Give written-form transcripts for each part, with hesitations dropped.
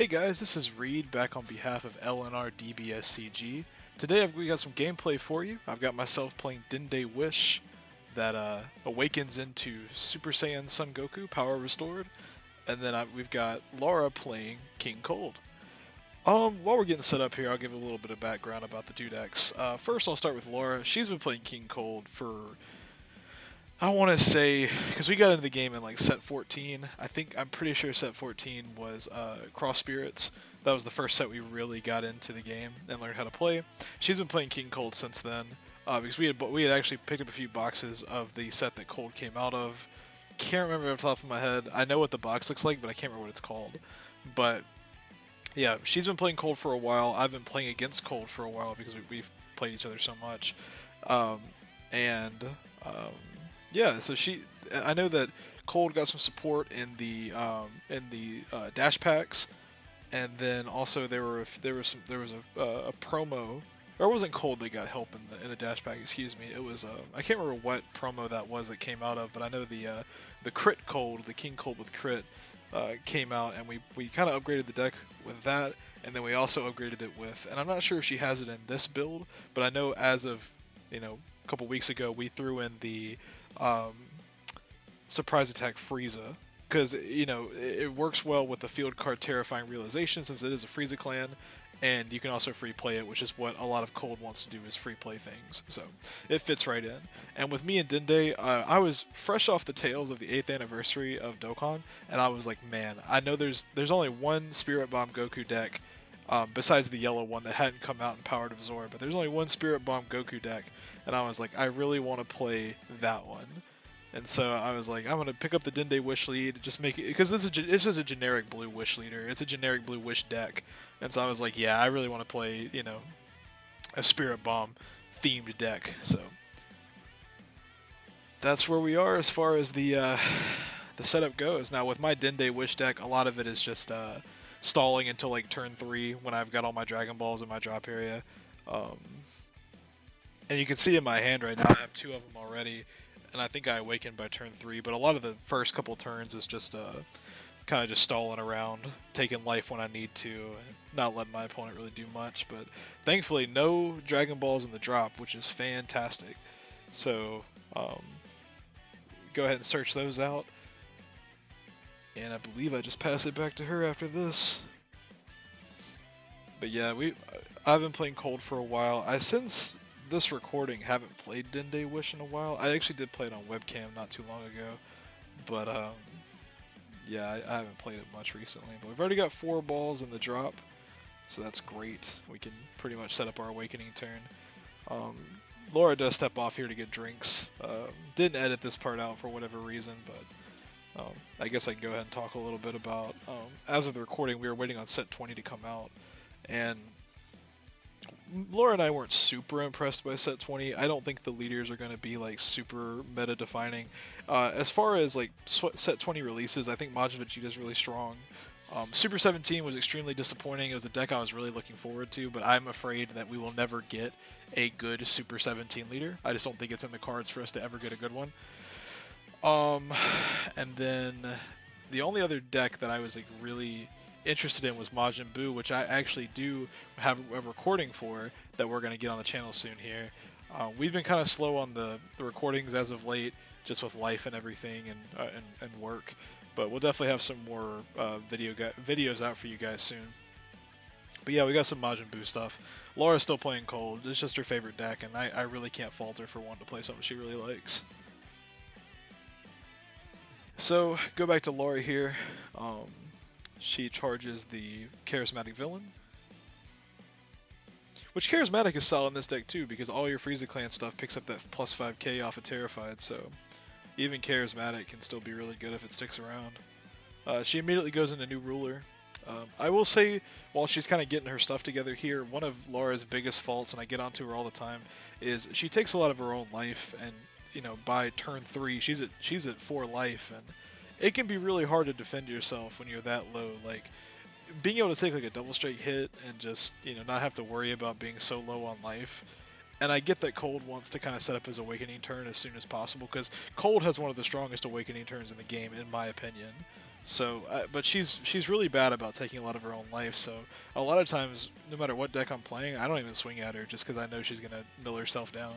Hey guys, this is Reid back on behalf of LNR DBSCG. Today we got some gameplay for you. I've got myself playing Dende Wish that awakens into Super Saiyan Son Goku, power restored, and then we've got Lara playing King Cold. While we're getting set up here, I'll give a little bit of background about the two decks. First, I'll start with Lara. She's been playing King Cold for I want to say, because we got into the game in like set 14. I'm pretty sure set 14 was Cross Spirits. That was the first set we really got into the game and learned how to play. She's been playing King Cold since then, because we had actually picked up a few boxes of the set that Cold came out of. Can't remember off the top of my head. I know what the box looks like, but I can't remember what it's called. But yeah, she's been playing Cold for a while. I've been playing against Cold for a while because we've played each other so much, and. Yeah, so I know that Cold got some support in the dash packs, and then also there was a promo. Or it wasn't Cold that got help in the dash pack. Excuse me. It was I can't remember what promo that was that came out of, but I know the crit Cold, the King Cold with crit, came out, and we kind of upgraded the deck with that, and then we also upgraded it with. And I'm not sure if she has it in this build, but I know as of a couple weeks ago we threw in the surprise attack Frieza, because it works well with the field card Terrifying Realization since it is a Frieza clan, and you can also free play it, which is what a lot of Cold wants to do, is free play things. So it fits right in. And with me and Dende, I was fresh off the tails of the 8th anniversary of Dokkan, and I was like, man, I know there's only one Spirit Bomb Goku deck, besides the yellow one that hadn't come out in Power to Absorb, but there's only one Spirit Bomb Goku deck, and I was like, I really want to play that one. And so I was like, I'm going to pick up the Dende Wish lead, just make it, because it's just a generic blue Wish leader. It's a generic blue Wish deck. And so I was like, yeah, I really want to play, a Spirit Bomb themed deck. So that's where we are as far as the setup goes. Now with my Dende Wish deck, a lot of it is just stalling until like turn 3 when I've got all my Dragon Balls in my drop area. And you can see in my hand right now, I have 2 of them already, and I think I awakened by turn 3, but a lot of the first couple turns is just kind of just stalling around, taking life when I need to, and not letting my opponent really do much. But thankfully, no Dragon Balls in the drop, which is fantastic. So go ahead and search those out. And I believe I just pass it back to her after this. But yeah, I've been playing Cold for a while. Since this recording, haven't played Dende Wish in a while. I actually did play it on webcam not too long ago, but yeah, I haven't played it much recently. But we've already got 4 balls in the drop, so that's great. We can pretty much set up our awakening turn. Lara does step off here to get drinks. Didn't edit this part out for whatever reason, but I guess I can go ahead and talk a little bit about, as of the recording, we were waiting on set 20 to come out, and Lara and I weren't super impressed by set 20. I don't think the leaders are going to be like super meta defining. As far as like set 20 releases, I think Majin Vegeta is really strong. Super 17 was extremely disappointing. It was a deck I was really looking forward to, but I'm afraid that we will never get a good Super 17 leader. I just don't think it's in the cards for us to ever get a good one. And then the only other deck that I was like really interested in was Majin Buu, which I actually do have a recording for that we're going to get on the channel soon here. We've been kind of slow on the recordings as of late, just with life and everything and work, but we'll definitely have some more videos out for you guys soon. But yeah, we got some Majin Buu stuff. Lara's still playing Cold. It's just her favorite deck, and I really can't fault her for wanting to play something she really likes. So, go back to Lara here. She charges the Charismatic Villain, which Charismatic is solid in this deck too, because all your Frieza Clan stuff picks up that plus 5k off of Terrified, so even Charismatic can still be really good if it sticks around. She immediately goes into New Ruler. I will say, while she's kind of getting her stuff together here, one of Lara's biggest faults, and I get onto her all the time, is she takes a lot of her own life, and by turn 3 she's at 4 life, and it can be really hard to defend yourself when you're that low. Like, being able to take like a double strike hit and just not have to worry about being so low on life. And I get that Cold wants to kind of set up his awakening turn as soon as possible, because Cold has one of the strongest awakening turns in the game, in my opinion. So, but she's really bad about taking a lot of her own life. So a lot of times, no matter what deck I'm playing, I don't even swing at her just because I know she's gonna mill herself down.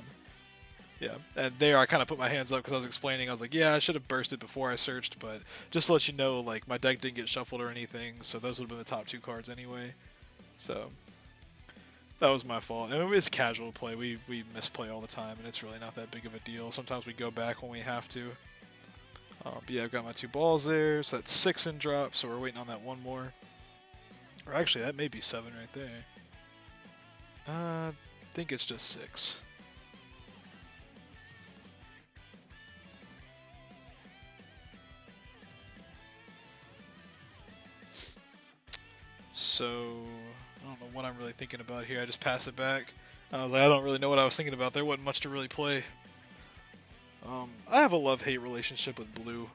Yeah, and there I kind of put my hands up because I was explaining. I was like, yeah, I should have bursted before I searched, but just to let you know, like my deck didn't get shuffled or anything, so those would have been the top 2 cards anyway. So that was my fault. And it's casual play. We misplay all the time, and it's really not that big of a deal. Sometimes we go back when we have to. But yeah, I've got my 2 balls there, so that's 6 in drop, so we're waiting on that one more. Or actually, that may be 7 right there. I think it's just 6. So, I don't know what I'm really thinking about here. I just pass it back. I was like, I don't really know what I was thinking about. There wasn't much to really play. I have a love-hate relationship with blue.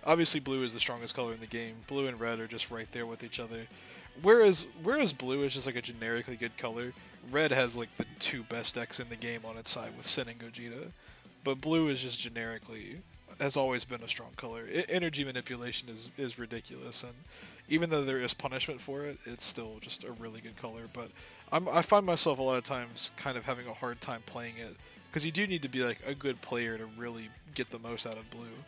Obviously, blue is the strongest color in the game. Blue and red are just right there with each other. Whereas blue is just like a generically good color, red has like the 2 best decks in the game on its side with Sin and Gogeta. But blue is just generically, has always been a strong color. Energy manipulation is ridiculous, and even though there is punishment for it, it's still just a really good color. But I find myself a lot of times kind of having a hard time playing it, because you do need to be like a good player to really get the most out of blue.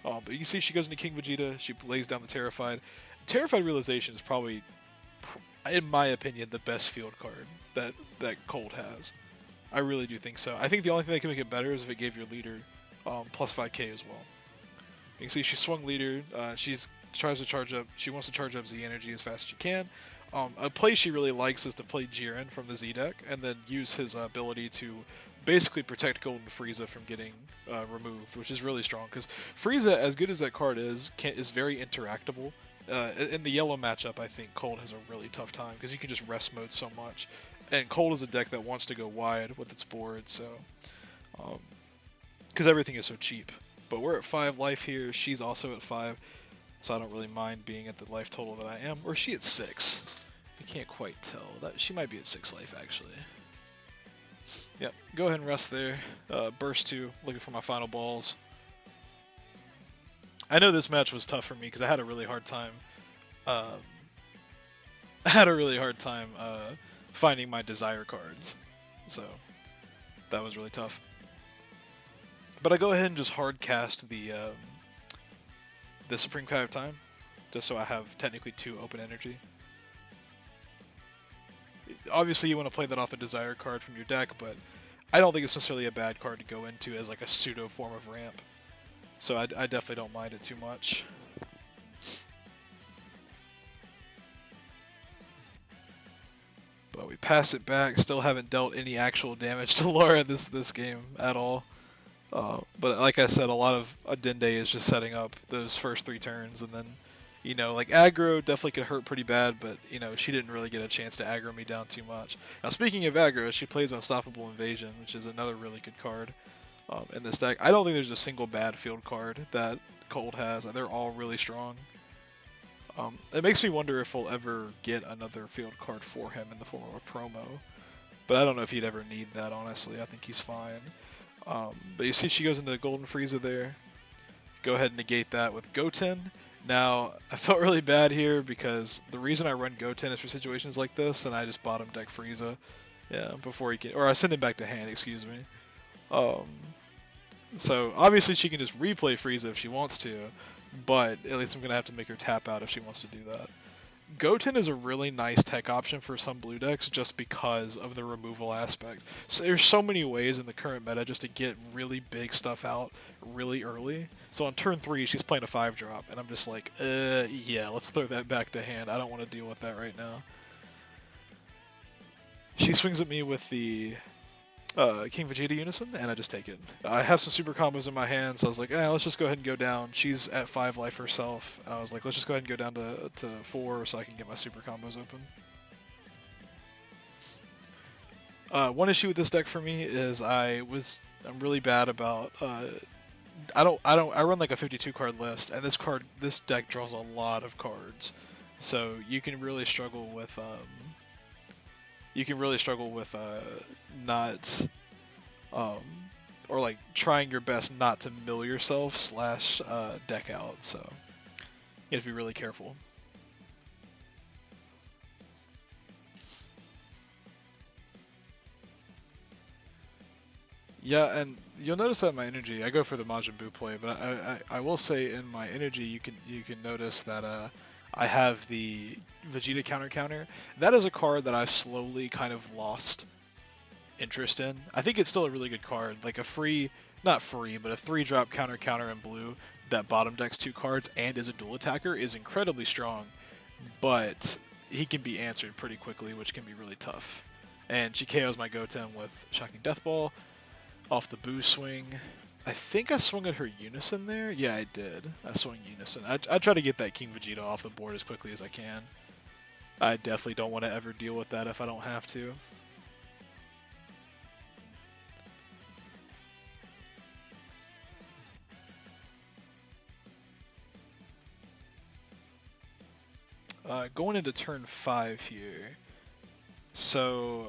But you can see she goes into King Vegeta, she lays down the Terrified. Terrified Realization is probably, in my opinion, the best field card that Cold has. I really do think so. I think the only thing that can make it better is if it gave your leader plus 5k as well. You can see she swung leader, tries to charge up, she wants to charge up Z energy as fast as she can. A play she really likes is to play Jiren from the Z deck and then use his ability to basically protect Golden Frieza from getting removed, which is really strong because Frieza, as good as that card is very interactable. In the yellow matchup, I think Cold has a really tough time because you can just rest mode so much, and Cold is a deck that wants to go wide with its board, so because everything is so cheap. But we're at 5 life here. She's also at 5, so I don't really mind being at the life total that I am. Or is she at 6? I can't quite tell. She might be at 6 life actually. Yep, go ahead and rest there. Burst 2, looking for my final balls. I know this match was tough for me because I had a really hard time. Finding my desire cards, so that was really tough. But I go ahead and just hard cast the Supreme Kai of Time, just so I have technically 2 open energy. Obviously, you want to play that off a desire card from your deck, but I don't think it's necessarily a bad card to go into as like a pseudo form of ramp. So I definitely don't mind it too much. But we pass it back. Still haven't dealt any actual damage to Lara this game at all. But like I said, a lot of Dende is just setting up those first 3 turns, and then, you know, like aggro definitely could hurt pretty bad, but you know, she didn't really get a chance to aggro me down too much. Now speaking of aggro, she plays Unstoppable Invasion, which is another really good card in this deck. I don't think there's a single bad field card that Cold has. They're all really strong. It makes me wonder if we'll ever get another field card for him in the form of a promo, but I don't know if he'd ever need that, honestly. I think he's fine. But you see she goes into Golden Frieza there. Go ahead and negate that with Goten. Now, I felt really bad here because the reason I run Goten is for situations like this, and I just bottom deck Frieza. Yeah, before he can, or I send him back to hand, excuse me. So obviously she can just replay Frieza if she wants to, but at least I'm going to have to make her tap out if she wants to do that. Goten is a really nice tech option for some blue decks just because of the removal aspect. So there's so many ways in the current meta just to get really big stuff out really early. So on turn 3, she's playing a 5-drop, and I'm just like, yeah, let's throw that back to hand. I don't want to deal with that right now. She swings at me with the King Vegeta Unison, and I just take it. I have some super combos in my hand, so I was like, let's just go ahead and go down. She's at 5 life herself, and I was like, let's just go ahead and go down to 4 so I can get my super combos open. One issue with this deck for me is I'm really bad about I run like a 52 card list, and this deck draws a lot of cards, so you can really struggle with not or like trying your best not to mill yourself / deck out. So You have to be really careful. Yeah, and you'll notice that in my energy, I go for the Majin Buu play, but I will say in my energy you can notice that I have the Vegeta counter. That is a card that I've slowly kind of lost interest in. I think it's still a really good card, like a free, not free, but a 3-drop counter in blue that bottom decks 2 cards and is a dual attacker is incredibly strong, but he can be answered pretty quickly, which can be really tough. And she KOs my Goten with Shocking Death Ball off the Boo swing. I think I swung at her Unison there. Yeah, I did. I swung Unison. I try to get that King Vegeta off the board as quickly as I can. I definitely don't want to ever deal with that if I don't have to. Going into turn 5 here. So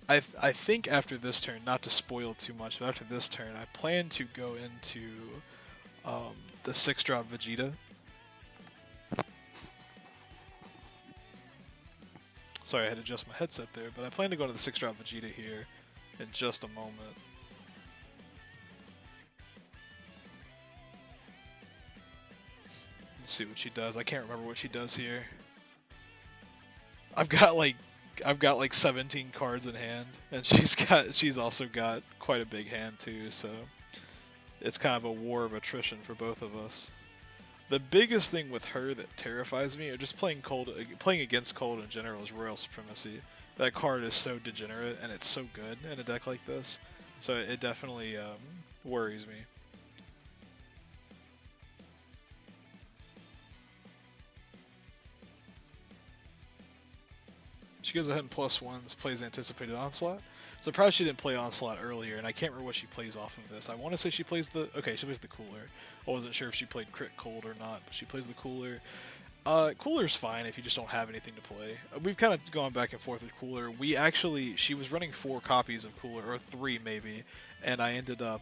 I think after this turn, not to spoil too much, but after this turn, I plan to go into the 6-drop Vegeta. Sorry, I had to adjust my headset there, but I plan to go into the 6-drop Vegeta here in just a moment. Let's see what she does. I can't remember what she does here. I've got like 17 cards in hand, and she's also got quite a big hand too, so it's kind of a war of attrition for both of us. The biggest thing with her that terrifies me, or just playing against Cold in general, is Royal Supremacy. That card is so degenerate, and it's so good in a deck like this, so it definitely worries me. She goes ahead and +1s, plays Anticipated Onslaught. Surprised she didn't play Onslaught earlier, and I can't remember what she plays off of this. I want to say she plays the... Okay, she plays the Cooler. I wasn't sure if she played Crit Cold or not, but she plays the Cooler. Cooler's fine if you just don't have anything to play. We've kind of gone back and forth with Cooler. She was running 4 copies of Cooler, or 3 maybe, and I ended up...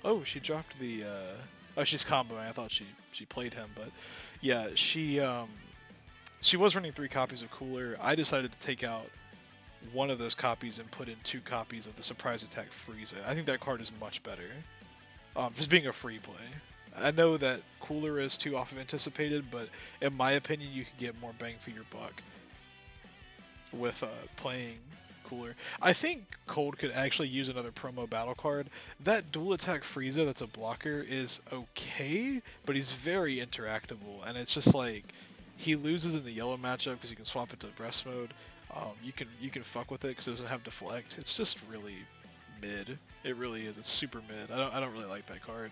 Oh, she dropped the... Oh, she's comboing. I thought she played him, but yeah, she was running 3 copies of Cooler. I decided to take out one of those copies and put in 2 copies of the Surprise Attack Frieza. I think that card is much better. Just being a free play. I know that Cooler is too off of Anticipated, but in my opinion, you can get more bang for your buck with playing Cooler. I think Cold could actually use another promo battle card. That Dual Attack Frieza that's a blocker is okay, but he's very interactable, and it's just like... He loses in the yellow matchup because you can swap it to Breast Mode. You can fuck with it because it doesn't have Deflect. It's just really mid. It really is. It's super mid. I don't really like that card.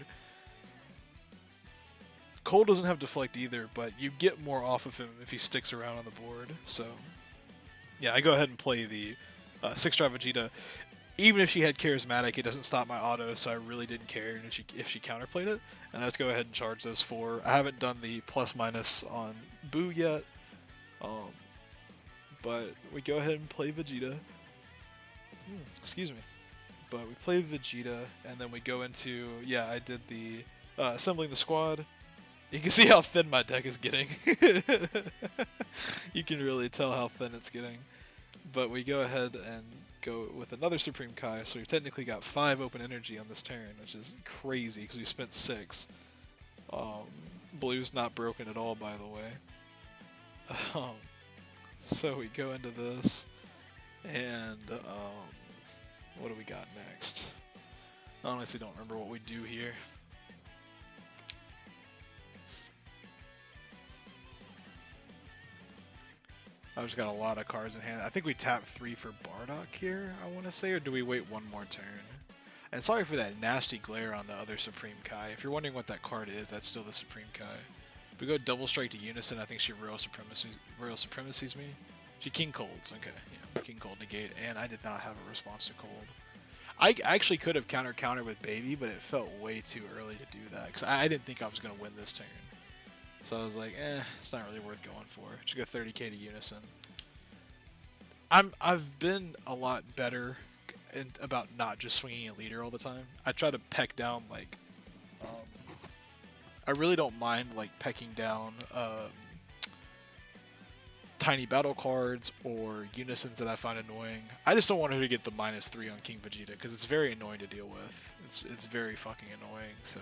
Cold doesn't have Deflect either, but you get more off of him if he sticks around on the board. So yeah, I go ahead and play the 6-drop Vegeta. Even if she had Charismatic, it doesn't stop my auto, so I really didn't care if she counterplayed it. And I just go ahead and charge those 4. I haven't done the plus-minus on Boo yet, but we go ahead and play Vegeta. Excuse me. But we play Vegeta, and then we go into... Yeah, I did the assembling the squad. You can see how thin my deck is getting. You can really tell how thin it's getting. But we go ahead and go with another Supreme Kai, so we've technically got 5 open energy on this turn, which is crazy because we spent 6. Blue's not broken at all, by the way. So we go into this, and what do we got next? I honestly don't remember what we do here. I've just got a lot of cards in hand. I think we tap 3 for Bardock here, I want to say, or do we wait one more turn? And sorry for that nasty glare on the other Supreme Kai. If you're wondering what that card is, that's still the Supreme Kai. If we go Double Strike to Unison, I think she Royal Supremacies me. She King Colds, okay. Yeah, King Cold negate, and I did not have a response to Cold. I actually could have counter with Baby, but it felt way too early to do that, because I didn't think I was going to win this turn. So I was like, it's not really worth going for. Should go 30k to Unison. I've been a lot better about not just swinging a leader all the time. I try to peck down, like, I really don't mind like pecking down tiny battle cards or unisons that I find annoying. I just don't want her to get the -3 on King Vegeta because it's very annoying to deal with. It's very fucking annoying. So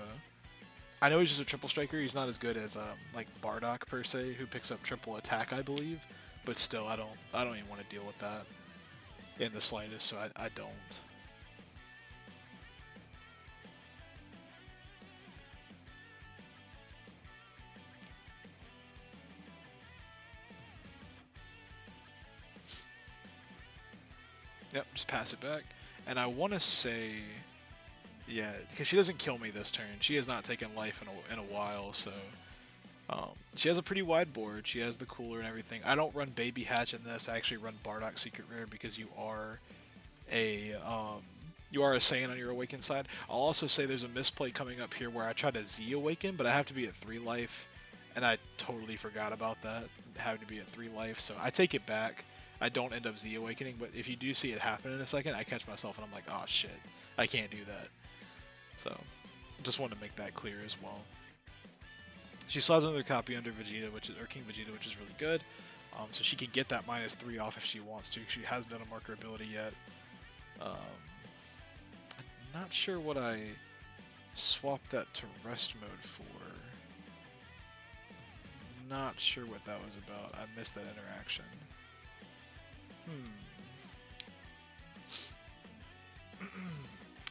I know he's just a triple striker. He's not as good as like Bardock per se, who picks up triple attack, I believe. But still, I don't even want to deal with that in the slightest. So I don't. Yep, just pass it back. And I want to say, yeah, because she doesn't kill me this turn. She has not taken life in a while, so she has a pretty wide board. She has the cooler and everything. I don't run Baby Hatch in this. I actually run Bardock Secret Rare because you are a Saiyan on your Awaken side. I'll also say there's a misplay coming up here where I try to Z Awaken, but I have to be at 3 life, and I totally forgot about that, having to be at 3 life, so I take it back. I don't end up Z Awakening, but if you do see it happen in a second, I catch myself and I'm like, oh shit, I can't do that. So, just wanted to make that clear as well. She slides another copy under Vegeta, or King Vegeta, which is really good. So she can get that -3 off if she wants to. She hasn't done a marker ability yet. I'm not sure what I swapped that to rest mode for. Not sure what that was about. I missed that interaction.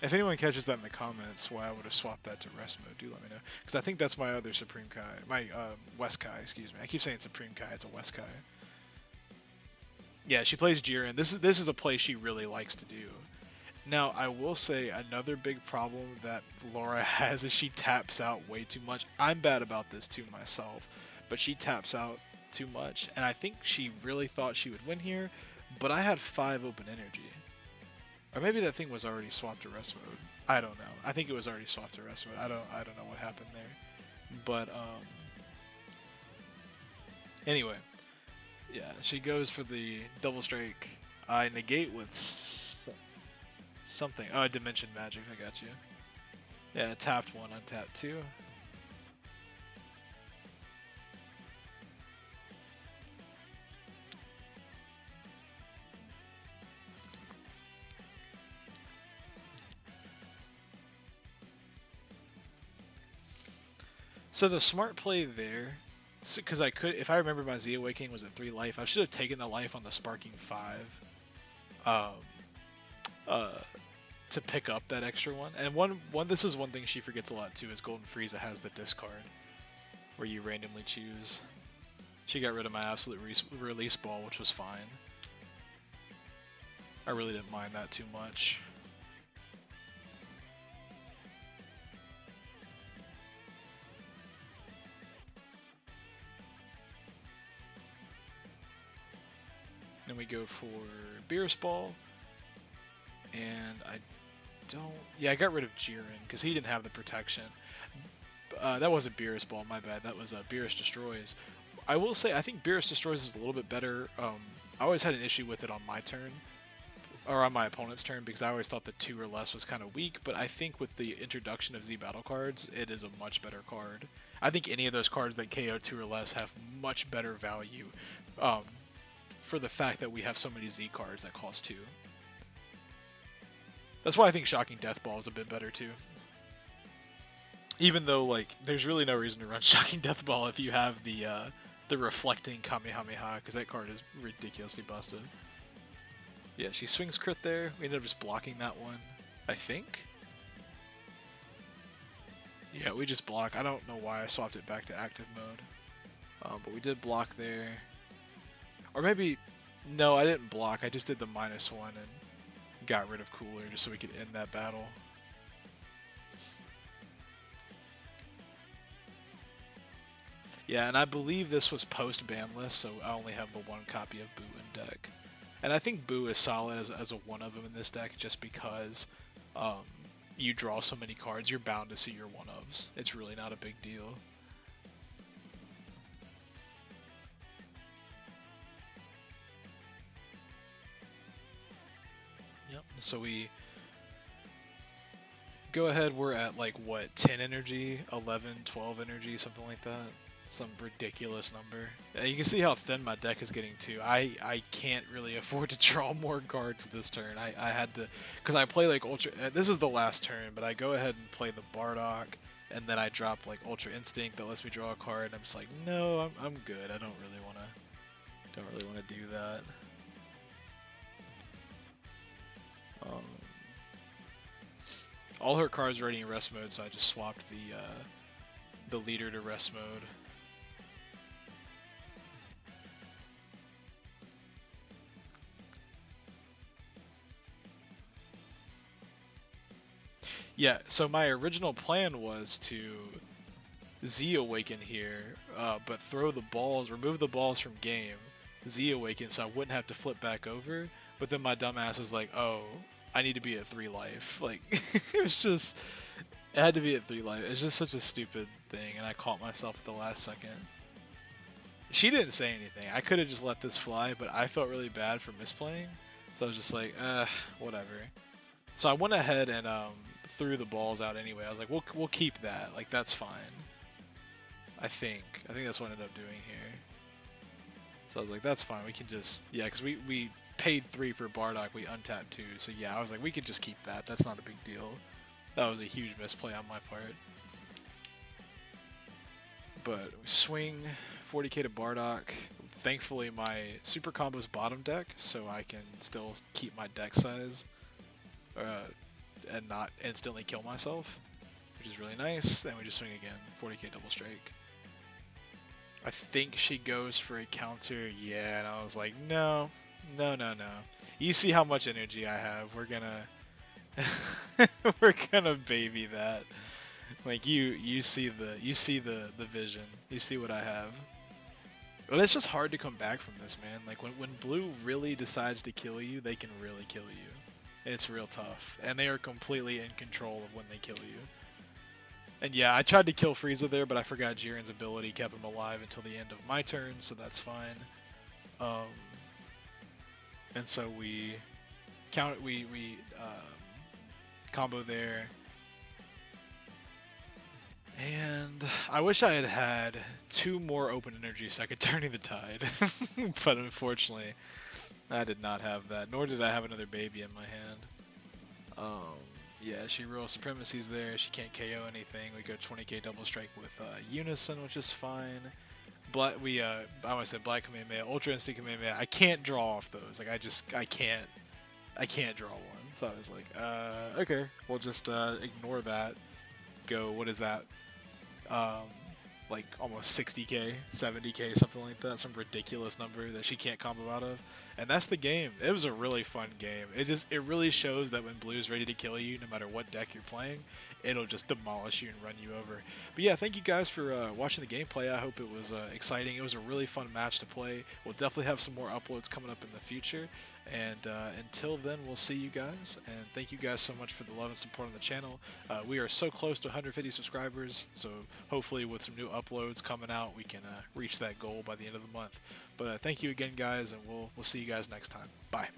If anyone catches that in the comments, why I would have swapped that to rest mode, do let me know. Because I think that's my other Supreme Kai, my West Kai, excuse me. I keep saying Supreme Kai, it's a West Kai. Yeah, she plays Jiren. This is a play she really likes to do. Now, I will say another big problem that Lara has is she taps out way too much. I'm bad about this too myself, but she taps out too much, and I think she really thought she would win here. But I had 5 open energy. Or maybe that thing was already swapped to rest mode. I don't know. I think it was already swapped to rest mode. I don't know what happened there. But anyway. Yeah, she goes for the double strike. I negate with something. Oh, Dimension Magic. I got you. Yeah, tapped 1, untapped 2. So the smart play there, because I could, if I remember my Z Awakening was at 3 life, I should have taken the life on the Sparking 5 to pick up that extra one. And this is one thing she forgets a lot too, is Golden Frieza has the discard, where you randomly choose. She got rid of my absolute release ball, which was fine. I really didn't mind that too much. Then we go for Beerus Ball, and I got rid of Jiren because he didn't have the protection. That wasn't Beerus Ball, my bad. That was Beerus Destroys. I will say I think Beerus Destroys is a little bit better. I always had an issue with it on my turn, or on my opponent's turn, because I always thought that 2 or less was kind of weak. But I think with the introduction of Z Battle cards, it is a much better card. I think any of those cards that KO 2 or less have much better value. For the fact that we have so many Z cards that cost 2. That's why I think Shocking Death Ball is a bit better too. Even though, like, there's really no reason to run Shocking Death Ball if you have the Reflecting Kamehameha, because that card is ridiculously busted. Yeah, she swings crit there. We ended up just blocking that one, I think. Yeah, we just block. I don't know why I swapped it back to active mode. But we did block there. Or maybe, no, I didn't block. I just did the -1 and got rid of Cooler just so we could end that battle. Yeah, and I believe this was post-banlist, so I only have the 1 copy of Boo in deck. And I think Boo is solid as a one of them in this deck just because you draw so many cards, you're bound to see your one-ofs. It's really not a big deal. So we go ahead. We're at like what, 10 energy, 11, 12 energy, something like that. Some ridiculous number. You can see how thin my deck is getting too. I can't really afford to draw more cards this turn. I had to, because I play like Ultra. This is the last turn, but I go ahead and play the Bardock, and then I drop like Ultra Instinct that lets me draw a card. And I'm just like, no, I'm good. I don't really wanna do that. All her cards are already in rest mode, so I just swapped the leader to rest mode. Yeah, so my original plan was to Z Awaken here, but throw the balls, remove the balls from game, Z Awaken so I wouldn't have to flip back over. But then my dumbass was like, oh, I need to be at 3 life. Like, it was just, it had to be at 3 life. It's just such a stupid thing, and I caught myself at the last second. She didn't say anything. I could have just let this fly, but I felt really bad for misplaying. So I was just like, whatever. So I went ahead and threw the balls out anyway. I was like, we'll keep that. Like, that's fine. I think that's what I ended up doing here. So I was like, that's fine. We can just, yeah, because we paid 3 for Bardock. We untapped 2. So yeah, I was like, we could just keep that. That's not a big deal. That was a huge misplay on my part. But we swing 40k to Bardock. Thankfully, my super combo's bottom deck, so I can still keep my deck size and not instantly kill myself, which is really nice. And we just swing again, 40k double strike. I think she goes for a counter, yeah, and I was like, no. You see how much energy I have. We're gonna baby that. Like you see the vision. You see what I have. But it's just hard to come back from this, man. Like when blue really decides to kill you, they can really kill you. It's real tough, and they are completely in control of when they kill you. And yeah, I tried to kill Frieza there, but I forgot Jiren's ability kept him alive until the end of my turn, so that's fine. And so we combo there. And I wish I had had 2 more open energy so I could turn in the tide. But unfortunately, I did not have that, nor did I have another baby in my hand. Yeah, she Royal Supremacy's there. She can't KO anything. We go 20k double strike with Unison, which is fine. Black, I almost said Black Kamehameha, Ultra Instinct Kamehameha. I can't draw off those. Like, I can't draw one. So I was like, okay, we'll just ignore that. Go, what is that? Like almost 60k, 70k, something like that. Some ridiculous number that she can't combo out of. And that's the game. It was a really fun game. It really shows that when blue's ready to kill you, no matter what deck you're playing, it'll just demolish you and run you over. But yeah, thank you guys for watching the gameplay. I hope it was exciting. It was a really fun match to play. We'll definitely have some more uploads coming up in the future. And until then, we'll see you guys. And thank you guys so much for the love and support on the channel. We are so close to 150 subscribers, so hopefully with some new uploads coming out, we can reach that goal by the end of the month. But thank you again, guys, and we'll see you guys next time. Bye.